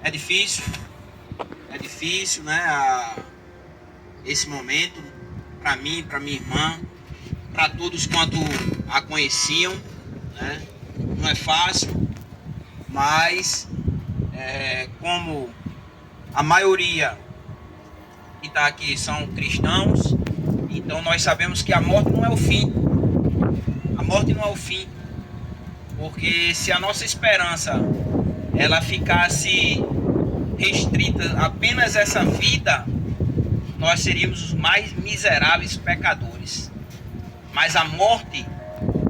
É difícil, né? Esse momento, para mim, para minha irmã, para todos quanto a conheciam, né? Não é fácil, mas como a maioria que está aqui são cristãos, então nós sabemos que a morte não é o fim. A morte não é o fim, porque se a nossa esperança ela ficasse restrita apenas a essa vida, nós seríamos os mais miseráveis pecadores. Mas a morte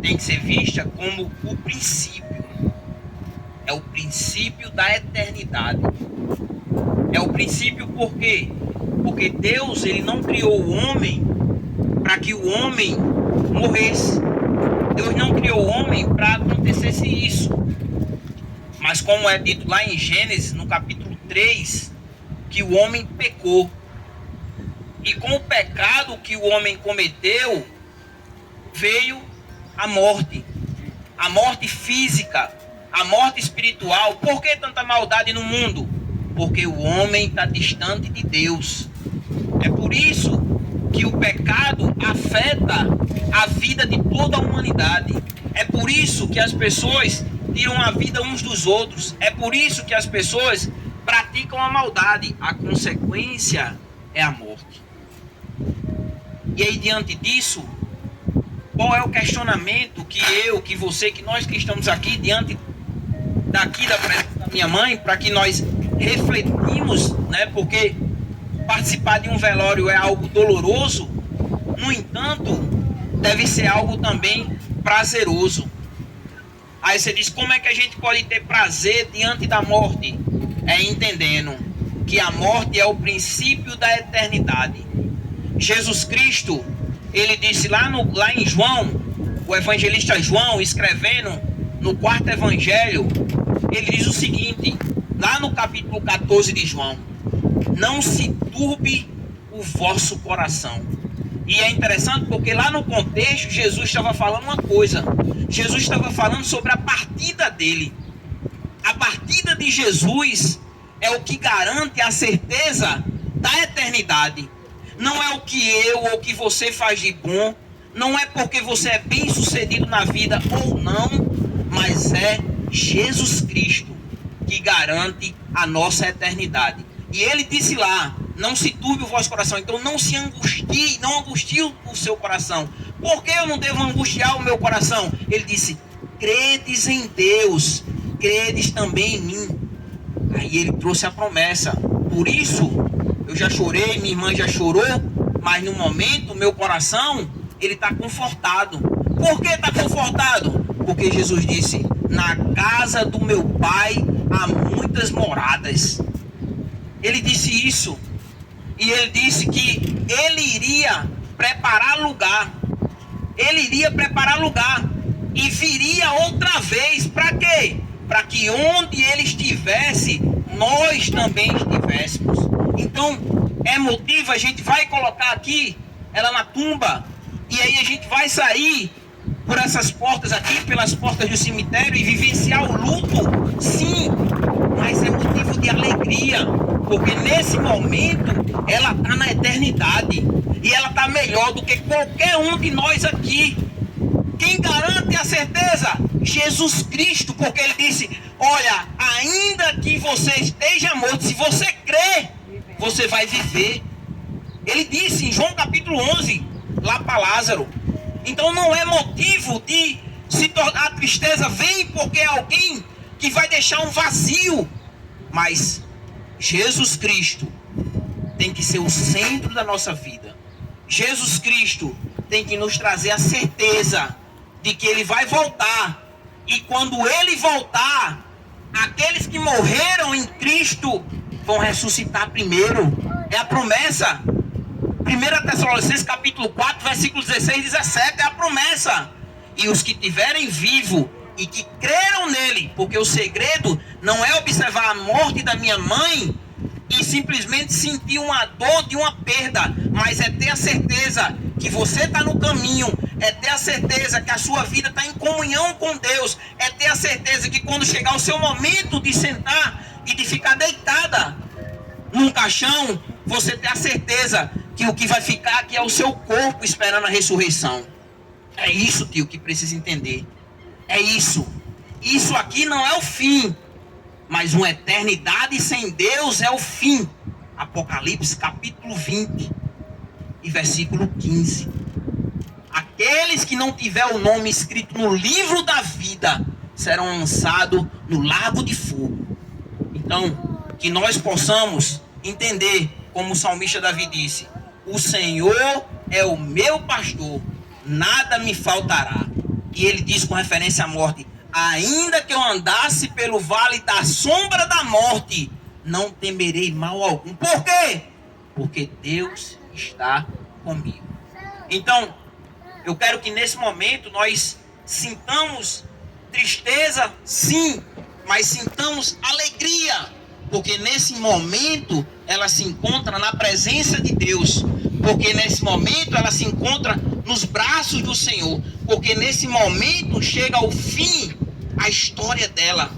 tem que ser vista como o princípio. É o princípio da eternidade. É o princípio por quê? Porque Deus ele não criou o homem para que o homem morresse. Deus não criou o homem para acontecesse isso. Mas como é dito lá em Gênesis, no capítulo 3, que o homem pecou. E com o pecado que o homem cometeu, veio a morte física, a morte espiritual. Por que tanta maldade no mundo? Porque o homem está distante de Deus. É por isso que o pecado afeta a vida de toda a humanidade. É por isso que as pessoas tiram a vida uns dos outros. É por isso que as pessoas praticam a maldade. A consequência é a morte. E aí, diante disso, qual é o questionamento que eu, que você, que nós que estamos aqui, diante daqui da presença da minha mãe, para que nós refletimos, né? Porque participar de um velório é algo doloroso, no entanto, deve ser algo também prazeroso. Aí você diz, como é que a gente pode ter prazer diante da morte? É entendendo que a morte é o princípio da eternidade. Jesus Cristo, ele disse lá em João, o evangelista João, escrevendo no 4º evangelho, ele diz o seguinte, lá no capítulo 14 de João: não se turbe o vosso coração. E é interessante porque lá no contexto Jesus estava falando uma coisa. Jesus estava falando sobre a partida dele. A partida de Jesus é o que garante a certeza da eternidade. Não é o que eu ou o que você faz de bom. Não é porque você é bem sucedido na vida ou não. Mas é Jesus Cristo que garante a nossa eternidade. E ele disse lá, não se turbe o vosso coração. Então não se angustie, não angustie o seu coração. Por que eu não devo angustiar o meu coração? Ele disse, credes em Deus, credes também em mim. Aí ele trouxe a promessa. Por isso, eu já chorei, minha irmã já chorou, mas no momento, o meu coração, ele está confortado. Por que está confortado? Porque Jesus disse, na casa do meu pai há muitas moradas. Ele disse isso. E ele disse que ele iria preparar lugar. Ele iria preparar lugar. E viria outra vez. Para quê? Para que onde ele estivesse, nós também estivéssemos. Então, é motivo, a gente vai colocar aqui, ela na tumba. E aí a gente vai sair por essas portas aqui, pelas portas do cemitério, e vivenciar o luto. Sim, mas é motivo de alegria. Porque nesse momento, ela está na eternidade. E ela está melhor do que qualquer um de nós aqui. Quem garante a certeza? Jesus Cristo, porque ele disse, olha, ainda que você esteja morto, se você crer, você vai viver. Ele disse em João capítulo 11, lá para Lázaro. Então não é motivo de se tornar, a tristeza vem porque é alguém que vai deixar um vazio. Mas Jesus Cristo tem que ser o centro da nossa vida. Jesus Cristo tem que nos trazer a certeza de que ele vai voltar. E quando ele voltar, aqueles que morreram em Cristo vão ressuscitar primeiro. É a promessa. 1 Tessalonicenses capítulo 4, versículos 16 e 17, é a promessa. E os que tiverem vivo e que creram nele, porque o segredo não é observar a morte da minha mãe e simplesmente sentir uma dor de uma perda, mas é ter a certeza que você está no caminho, é ter a certeza que a sua vida está em comunhão com Deus, é ter a certeza que quando chegar o seu momento de sentar e de ficar deitado caixão, você ter a certeza que o que vai ficar aqui é o seu corpo esperando a ressurreição. É isso, tio, que precisa entender. É isso. Isso aqui não é o fim, mas uma eternidade sem Deus é o fim. Apocalipse capítulo 20 e versículo 15. Aqueles que não tiver o nome escrito no livro da vida serão lançados no lago de fogo. Então, que nós possamos entender, como o salmista Davi disse: o Senhor é o meu pastor, nada me faltará. E ele diz com referência à morte: ainda que eu andasse pelo vale da sombra da morte, não temerei mal algum. Por quê? Porque Deus está comigo. Então, eu quero que nesse momento nós sintamos tristeza, sim, mas sintamos alegria, porque nesse momento ela se encontra na presença de Deus, porque nesse momento ela se encontra nos braços do Senhor, porque nesse momento chega ao fim a história dela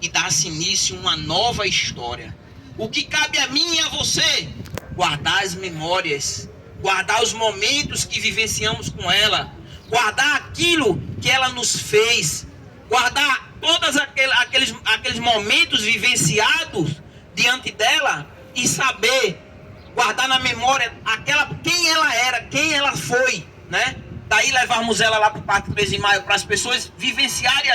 e dá-se início a uma nova história. O que cabe a mim e a você? Guardar as memórias, guardar os momentos que vivenciamos com ela, guardar aquilo que ela nos fez, guardar todos aqueles momentos vivenciados diante dela e saber, guardar na memória quem ela era, quem ela foi, né? Daí levarmos ela lá para o Parque 13 de Maio para as pessoas vivenciarem